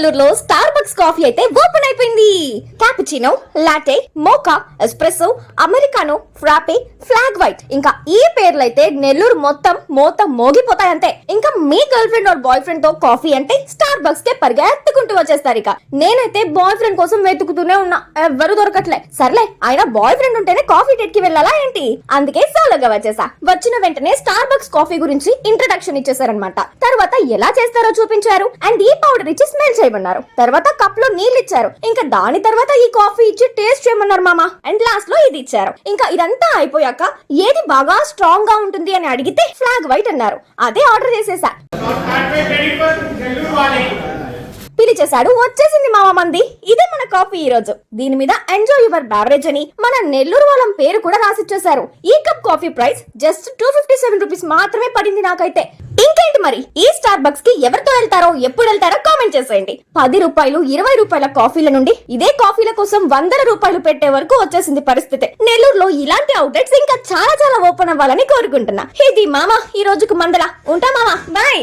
నెల్లూరులో Starbucks coffee అయితే open అయిపోయింది. Cappuccino, latte, mocha, espresso, americano, frappe, flat white ఇంకా ఈ పేర్లు అయితే నెల్లూరు మొత్తం మోగిపోతాయంతే. ఇంకా మీ girlfriend or boyfriend తో కాఫీ అంటే స్టార్ బక్స్ కే పరిగెత్తుకుంటూ వచ్చేస్తారు. ఇక నేనైతే బాయ్ ఫ్రెండ్ కోసం వెతుకుతూనే ఉన్నా, ఎవరు దొరకట్లే. సర్లే, ఆయన బాయ్ ఫ్రెండ్ ఉంటేనే కాఫీ డేట్ కి వెళ్ళాలా ఏంటి, అందుకే సోలోగా వచ్చేసా. వచ్చిన వెంటనే స్టార్ బక్స్ కాఫీ గురించి ఇంట్రడక్షన్ ఇచ్చేసారనమాట. తర్వాత ఎలా చేస్తారో చూపించారు అండ్ ఈ పౌడర్ ఇచ్చి స్మెల్ చేయమన్నారు. తర్వాత కప్ లో నీళ్ళు ఇచ్చారు. ఇంకా దాని తర్వాత ఈ కాఫీ ఇచ్చి టేస్ట్ చేయమన్నారు మామ. అండ్ లాస్ట్ లో ఇది ఇచ్చారు. ఇంకా ఇదంతా అయిపోయాక ఏది బాగా స్ట్రాంగ్ గా ఉంటుంది అని అడిగితే ఫ్లాగ్ వైట్ అన్నారు. అదే ఆర్డర్ చేసేసా. పిలిచేశాడు, వచ్చేసింది మామ మంది. ఇదే మన కాఫీ ఈ రోజు. దీని మీద ఎంజాయ్ యువర్ బెవరేజ్ అని మన నెల్లూరు వాళ్ళం పేరు కూడా రాసిచ్చేశారు. ఈ cup coffee price just 257 rupees మాత్రమే పడింది నాకైతే. ఇంకేంటి మరి, ఈ స్టార్ బక్స్ కి ఎవరితో వెళ్తారో ఎప్పుడు వెళ్తారో కామెంట్ చేసేయండి. 10 రూపాయలు 20 రూపాయల కాఫీల నుండి ఇదే కాఫీల కోసం 100 రూపాయలు పెట్టే వరకు వచ్చేసింది పరిస్థితి. నెల్లూరులో ఇలాంటి అవుట్లెట్స్ ఇంకా చాలా ఓపెన్ అవ్వాలని కోరుకుంటున్నా. ఇది మామ ఈ రోజుకు మందల. ఉంటా మామ, బాయ్.